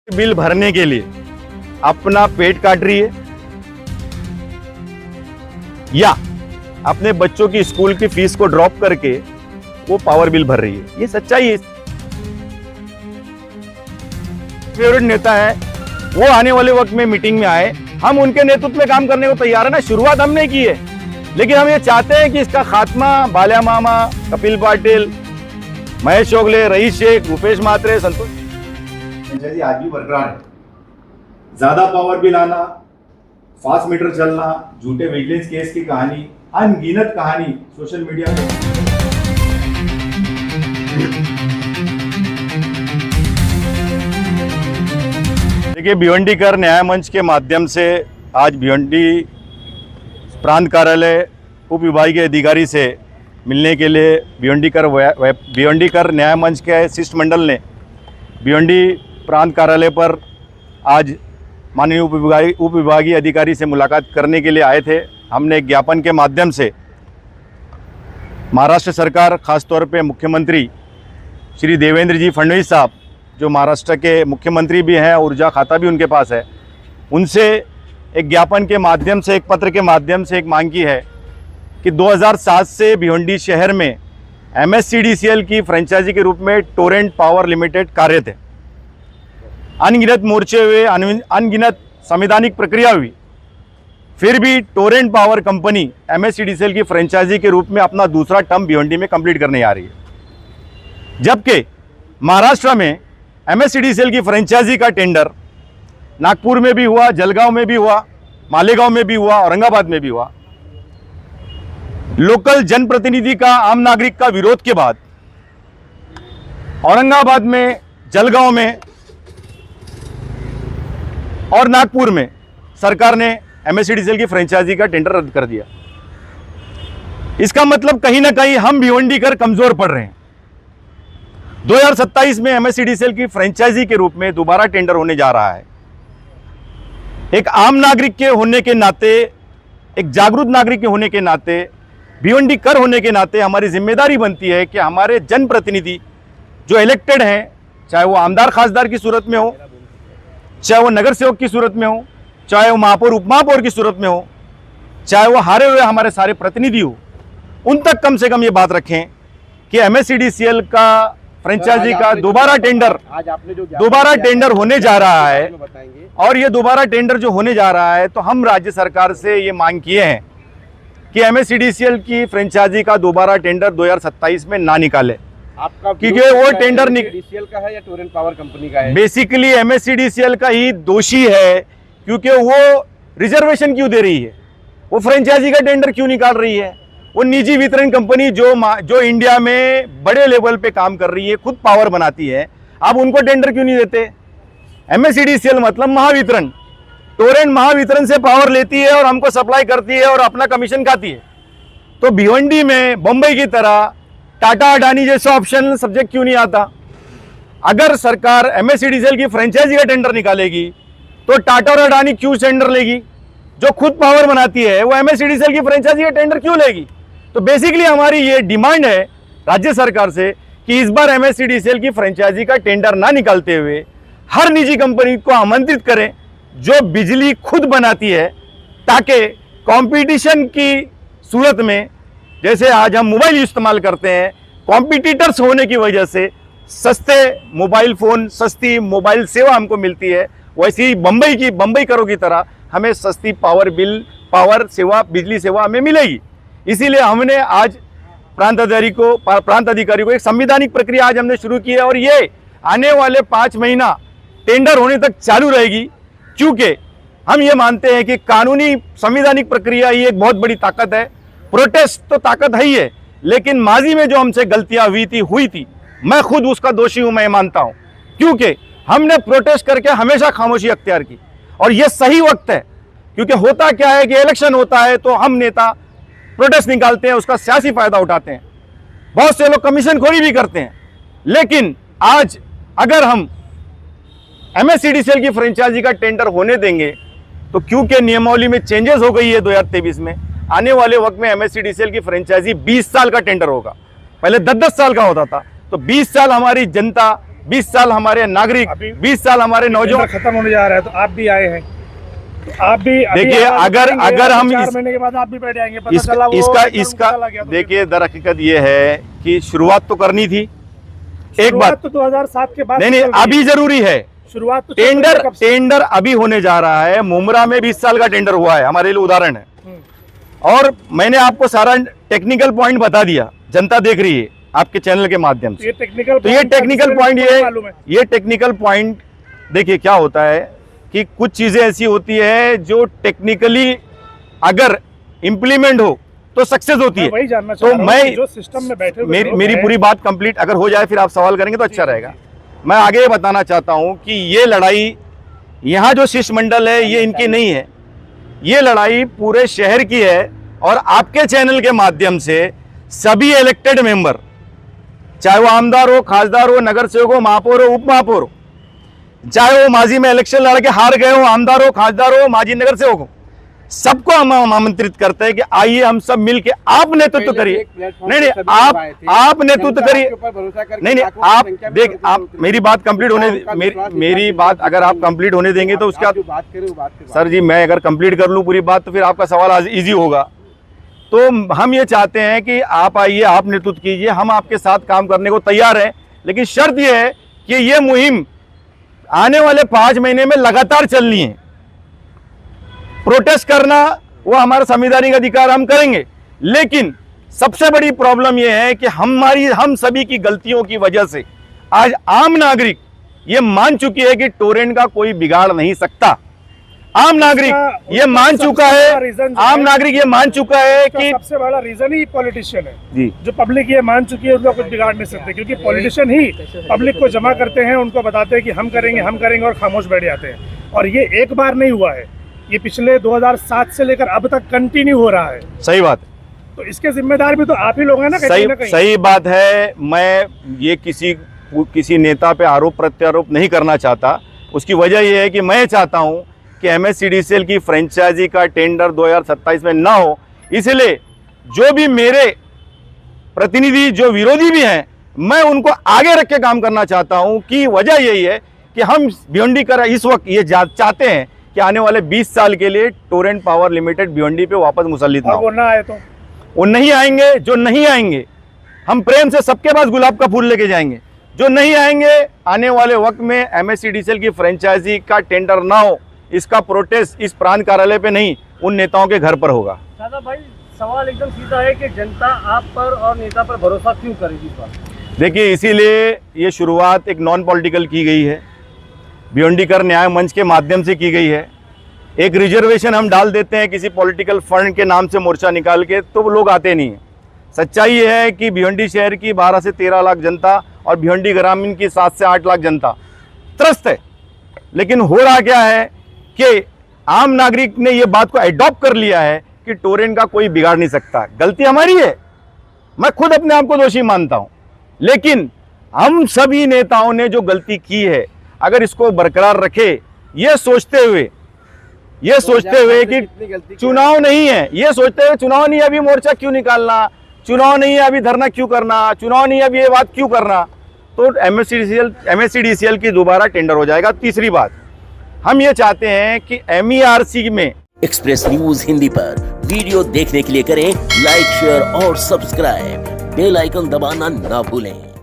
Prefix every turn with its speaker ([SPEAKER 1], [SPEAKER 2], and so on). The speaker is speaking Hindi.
[SPEAKER 1] बिल भरने के लिए अपना पेट काट रही है या अपने बच्चों की स्कूल की फीस को ड्रॉप करके वो पावर बिल भर रही है। ये सच्चाई है। फेवरेट नेता है, वो आने वाले वक्त में मीटिंग में आए, हम उनके नेतृत्व में काम करने को तैयार है ना। शुरुआत हमने की है, लेकिन हम ये चाहते हैं कि इसका खात्मा बाल्या मामा, कपिल पाटिल, महेश चोगले, रईस शेख, रुपेश मात्रे, संतोष
[SPEAKER 2] पंचायती आज भी बरकरार है। ज्यादा पावर बिल आना, फास्ट मीटर चलना, झूठे विजिलेंस केस की कहानी, अनगिनत कहानी सोशल मीडिया पे।
[SPEAKER 1] देखिए, भिवंडीकर न्याय मंच के माध्यम से आज भिवंडी प्रांत कार्यालय उप विभागीय अधिकारी से मिलने के लिए भिवंडीकर न्याय मंच के शिष्टमंडल ने भिवंडी प्रांत कार्यालय पर आज माननीय उप विभागीय अधिकारी से मुलाकात करने के लिए आए थे। हमने एक ज्ञापन के माध्यम से महाराष्ट्र सरकार, खासतौर पे मुख्यमंत्री श्री देवेंद्र जी फडणवीस साहब, जो महाराष्ट्र के मुख्यमंत्री भी हैं, ऊर्जा खाता भी उनके पास है, उनसे एक ज्ञापन के माध्यम से, एक पत्र के माध्यम से एक मांग की है कि 2007 से भिवंडी शहर में MSCDCL की फ्रेंचाइजी के रूप में टोरेंट पावर लिमिटेड कार्यरत है। अनगिनत मोर्चे हुए, अनगिनत संवैधानिक प्रक्रिया हुई, फिर भी टोरेंट पावर कंपनी MSCDCL की फ्रेंचाइजी के रूप में अपना दूसरा टर्म भिवंडी में कंप्लीट करने आ रही है। जबकि महाराष्ट्र में MSCDCL की फ्रेंचाइजी का टेंडर नागपुर में भी हुआ, जलगांव में भी हुआ, मालेगांव में भी हुआ, औरंगाबाद में भी हुआ। लोकल जनप्रतिनिधि का, आम नागरिक का विरोध के बाद औरंगाबाद में, जलगांव में और नागपुर में सरकार ने MSCDCL की फ्रेंचाइजी का टेंडर रद्द कर दिया। इसका मतलब कहीं ना कहीं हम भिवंडीकर कमजोर पड़ रहे हैं। 2027 में MSCDCL की फ्रेंचाइजी के रूप में दोबारा टेंडर होने जा रहा है। एक आम नागरिक के होने के नाते, एक जागरूक नागरिक के होने के नाते, भिवंडीकर होने के नाते हमारी जिम्मेदारी बनती है कि हमारे जनप्रतिनिधि जो इलेक्टेड हैं, चाहे वो आमदार खासदार की सूरत में हो, चाहे वो नगर सेवक की सूरत में हो, चाहे वो महापौर उपमहापौर की सूरत में हो, चाहे वो हारे हुए हमारे सारे प्रतिनिधि हो, उन तक कम से कम ये बात रखें कि MSCDCL का फ्रेंचाइजी का दोबारा टेंडर होने जा रहा है। और ये दोबारा टेंडर जो होने जा रहा है, तो हम राज्य सरकार से ये मांग किए हैं कि MSCDCL की फ्रेंचाइजी का दोबारा टेंडर 2027 में ना निकाले, क्योंकि वो टेंडर
[SPEAKER 3] MSCDCL का है या टोरेंट पावर कंपनी का है।
[SPEAKER 1] बेसिकली MSCDCL का ही दोषी है, क्योंकि वो रिजर्वेशन क्यों दे रही है, वो फ्रेंचाइजी का टेंडर क्यों निकाल रही है। वो निजी वितरण कंपनी जो इंडिया में बड़े लेवल पे काम कर रही है, खुद पावर बनाती है, आप उनको टेंडर क्यों नहीं देते। MSCDCL मतलब महावितरण, टोरेंट महावितरण से पावर लेती है और हमको सप्लाई करती है और अपना कमीशन खाती है। तो भिवंडी में बंबई की तरह टाटा अडानी जैसा ऑप्शनल सब्जेक्ट क्यों नहीं आता। अगर सरकार MSCDCL की फ्रेंचाइजी का टेंडर निकालेगी तो टाटा और अडानी क्यों टेंडर लेगी। जो खुद पावर बनाती है वो MSCDCL की फ्रेंचाइजी का टेंडर क्यों लेगी। तो बेसिकली हमारी ये डिमांड है राज्य सरकार से कि इस बार MSCDCL की फ्रेंचाइजी का टेंडर ना निकालते हुए हर निजी कंपनी को आमंत्रित करें जो बिजली खुद बनाती है, ताकि कंपटीशन की सूरत में, जैसे आज हम मोबाइल इस्तेमाल करते हैं, कॉम्पिटिटर्स होने की वजह से सस्ते मोबाइल फ़ोन, सस्ती मोबाइल सेवा हमको मिलती है, वैसे ही बम्बईकरों की तरह हमें सस्ती पावर सेवा, बिजली सेवा हमें मिलेगी। इसीलिए हमने आज प्रांत अधिकारी को एक संवैधानिक प्रक्रिया आज हमने शुरू की है और ये आने वाले 5 महीना टेंडर होने तक चालू रहेगी, क्योंकि हम ये मानते हैं कि कानूनी संवैधानिक प्रक्रिया ही एक बहुत बड़ी ताकत है। प्रोटेस्ट तो ताकत है ही है, लेकिन माजी में जो हमसे गलतियां हुई थी, मैं खुद उसका दोषी हूं, मैं मानता हूं, क्योंकि हमने प्रोटेस्ट करके हमेशा खामोशी अख्तियार की। और ये सही वक्त है, क्योंकि होता क्या है कि इलेक्शन होता है तो हम नेता प्रोटेस्ट निकालते हैं, उसका सियासी फायदा उठाते हैं, बहुत से लोग कमीशन खोरी भी करते हैं। लेकिन आज अगर हम MSCDCL की फ्रेंचाइजी का टेंडर होने देंगे तो क्योंकि नियमावली में चेंजेस हो गई है 2023 में, आने वाले वक्त में MSCDCL की फ्रेंचाइजी 20 साल का टेंडर होगा। पहले 10-10 साल का होता था, तो 20 साल हमारी जनता 20 साल हमारे नागरिक,
[SPEAKER 4] अभी
[SPEAKER 1] 20 साल हमारे नौजवान
[SPEAKER 4] खत्म होने जा रहा है, तो आप भी आए हैं, तो आप भी
[SPEAKER 1] देखिए, अगर हम
[SPEAKER 4] 4
[SPEAKER 1] इस-
[SPEAKER 4] महीने के बाद आप भी बैठ जाएंगे, पता चला वो
[SPEAKER 1] इसका
[SPEAKER 4] चला गया, तो
[SPEAKER 1] देखिए, दरहकीकत ये है कि शुरुआत तो करनी थी। एक
[SPEAKER 4] शुरुआत
[SPEAKER 1] बात
[SPEAKER 4] तो 2007 के बाद
[SPEAKER 1] नहीं नहीं,
[SPEAKER 4] चल रही
[SPEAKER 1] अभी
[SPEAKER 4] है।
[SPEAKER 1] जरूरी है।
[SPEAKER 4] शुरुआत तो चल रही है
[SPEAKER 1] टेंडर
[SPEAKER 4] कब से?
[SPEAKER 1] टेंडर अभी होने जा रहा है। मुमरा में 20 साल का टेंडर हुआ है, हमारे लिए उदाहरण है। और मैंने आपको सारा टेक्निकल पॉइंट बता दिया, जनता देख रही है आपके चैनल के माध्यम से।
[SPEAKER 4] ये टेक्निकल
[SPEAKER 1] तो ये टेक्निकल पॉइंट
[SPEAKER 4] मालूम है।
[SPEAKER 1] ये टेक्निकल पॉइंट देखिए क्या होता है कि कुछ चीजें ऐसी होती है जो टेक्निकली अगर इम्प्लीमेंट हो तो सक्सेस होती है।
[SPEAKER 4] वही जानना
[SPEAKER 1] तो
[SPEAKER 4] चाह रहा हूं
[SPEAKER 1] मैं
[SPEAKER 4] कि जो सिस्टम में बैठे हुए लोग
[SPEAKER 1] मेरी
[SPEAKER 4] हैं,
[SPEAKER 1] पूरी बात कंप्लीट अगर हो जाए फिर आप सवाल करेंगे तो अच्छा रहेगा। मैं आगे ये बताना चाहता हूं कि ये लड़ाई यहाँ जो शिष्टमंडल है ये इनकी नहीं है, ये लड़ाई पूरे शहर की है। और आपके चैनल के माध्यम से सभी इलेक्टेड मेंबर, चाहे वो आमदार हो, खासदार हो, नगर सेवक हो, महापौर हो, उप महापौर हो, चाहे वो माजी में इलेक्शन लड़ के हार गए हो, आमदार हो, खासदार हो, माजी नगर सेवक हो, सबको हम आमंत्रित करते हैं कि आइए हम सब मिलके आप नेतृत्व करिए। नहीं नहीं, आप नेतृत्व करिए। नहीं नहीं, आप देख, आप मेरी बात कंप्लीट होने, मेरी बात अगर आप कंप्लीट होने देंगे तो उसका
[SPEAKER 3] बात करें, बात करें।
[SPEAKER 1] सर जी, मैं अगर कंप्लीट कर लूं पूरी बात तो फिर आपका सवाल इजी होगा। तो हम ये चाहते हैं कि आप आइए, आप नेतृत्व कीजिए, हम आपके साथ काम करने को तैयार हैं। लेकिन शर्त यह है कि ये मुहिम आने वाले 5 महीने में लगातार चलनी है। प्रोटेस्ट करना वो हमारा संवैधानिक अधिकार, हम करेंगे। लेकिन सबसे बड़ी प्रॉब्लम यह है कि हम सभी की गलतियों की वजह से आज आम नागरिक ये मान चुकी है कि टोरेंट का कोई बिगाड़ नहीं सकता। आम नागरिक ये मान चुका है, आम नागरिक ये मान चुका है कि
[SPEAKER 4] सबसे बड़ा रीजन ही पॉलिटिशियन है
[SPEAKER 1] जी,
[SPEAKER 4] जो पब्लिक ये मान चुकी है उनका कुछ बिगाड़ नहीं सकते, क्योंकि पॉलिटिशियन ही पब्लिक को जमा करते हैं, उनको बताते हैं कि हम करेंगे और खामोश बैठ जाते हैं। और ये एक बार नहीं हुआ है, ये पिछले 2007 से लेकर अब तक कंटिन्यू हो रहा है।
[SPEAKER 1] सही बात,
[SPEAKER 4] तो इसके जिम्मेदार भी तो आप ही लोग हैं ना, कहीं ना कहीं।
[SPEAKER 1] सही बात है। मैं ये किसी नेता पे आरोप प्रत्यारोप नहीं करना चाहता। उसकी वजह यह है कि मैं चाहता हूं कि MSCDCL की फ्रेंचाइजी का टेंडर 2027 में ना हो। इसलिए जो भी मेरे प्रतिनिधि, जो विरोधी भी हैं, मैं उनको आगे रख के काम करना चाहता हूं। कि वजह यही है कि हम भिवंडी कर इस वक्त ये चाहते हैं कि आने वाले 20 साल के लिए टोरेंट पावर लिमिटेड भिवंडी पे वापस मुसल्लित ना हो।
[SPEAKER 4] वो ना आए तो
[SPEAKER 1] वो नहीं आएंगे, जो नहीं आएंगे हम प्रेम से सबके पास गुलाब का फूल लेके जाएंगे। जो नहीं आएंगे, आने वाले वक्त में MSCDCL की फ्रेंचाइजी का टेंडर ना हो, इसका प्रोटेस्ट इस प्रांत कार्यालय पे नहीं, उन नेताओं के घर पर होगा।
[SPEAKER 5] दादा भाई, सवाल एकदम सीधा है कि जनता आप पर और नेता पर भरोसा क्यों करेगी इस बार?
[SPEAKER 1] देखिए, इसीलिए ये शुरुआत एक नॉन पॉलिटिकल की गई है, भिवंडीकर न्याय मंच के माध्यम से की गई है। एक रिजर्वेशन हम डाल देते हैं किसी पॉलिटिकल फंड के नाम से मोर्चा निकाल के, तो वो लोग आते नहीं हैं। सच्चाई ये है कि भिवंडी शहर की 12 से 13 लाख जनता और भिवंडी ग्रामीण की 7 से 8 लाख जनता त्रस्त है। लेकिन हो रहा क्या है कि आम नागरिक ने ये बात को एडॉप्ट कर लिया है कि टोरेंट का कोई बिगाड़ नहीं सकता। गलती हमारी है, मैं खुद अपने आप को दोषी मानता हूं। लेकिन हम सभी नेताओं ने जो गलती की है, अगर इसको बरकरार रखे, ये सोचते हुए कि चुनाव नहीं है, ये सोचते हुए चुनाव नहीं है अभी मोर्चा क्यों निकालना, चुनाव नहीं है अभी धरना क्यों करना, चुनाव नहीं है अभी ये बात क्यों करना, तो MSCDCL की दोबारा टेंडर हो जाएगा। तीसरी बात, हम ये चाहते हैं कि MERC में
[SPEAKER 6] एक्सप्रेस न्यूज हिंदी पर वीडियो देखने के लिए करें लाइक, शेयर और सब्सक्राइब। बेल आइकन दबाना ना भूलें।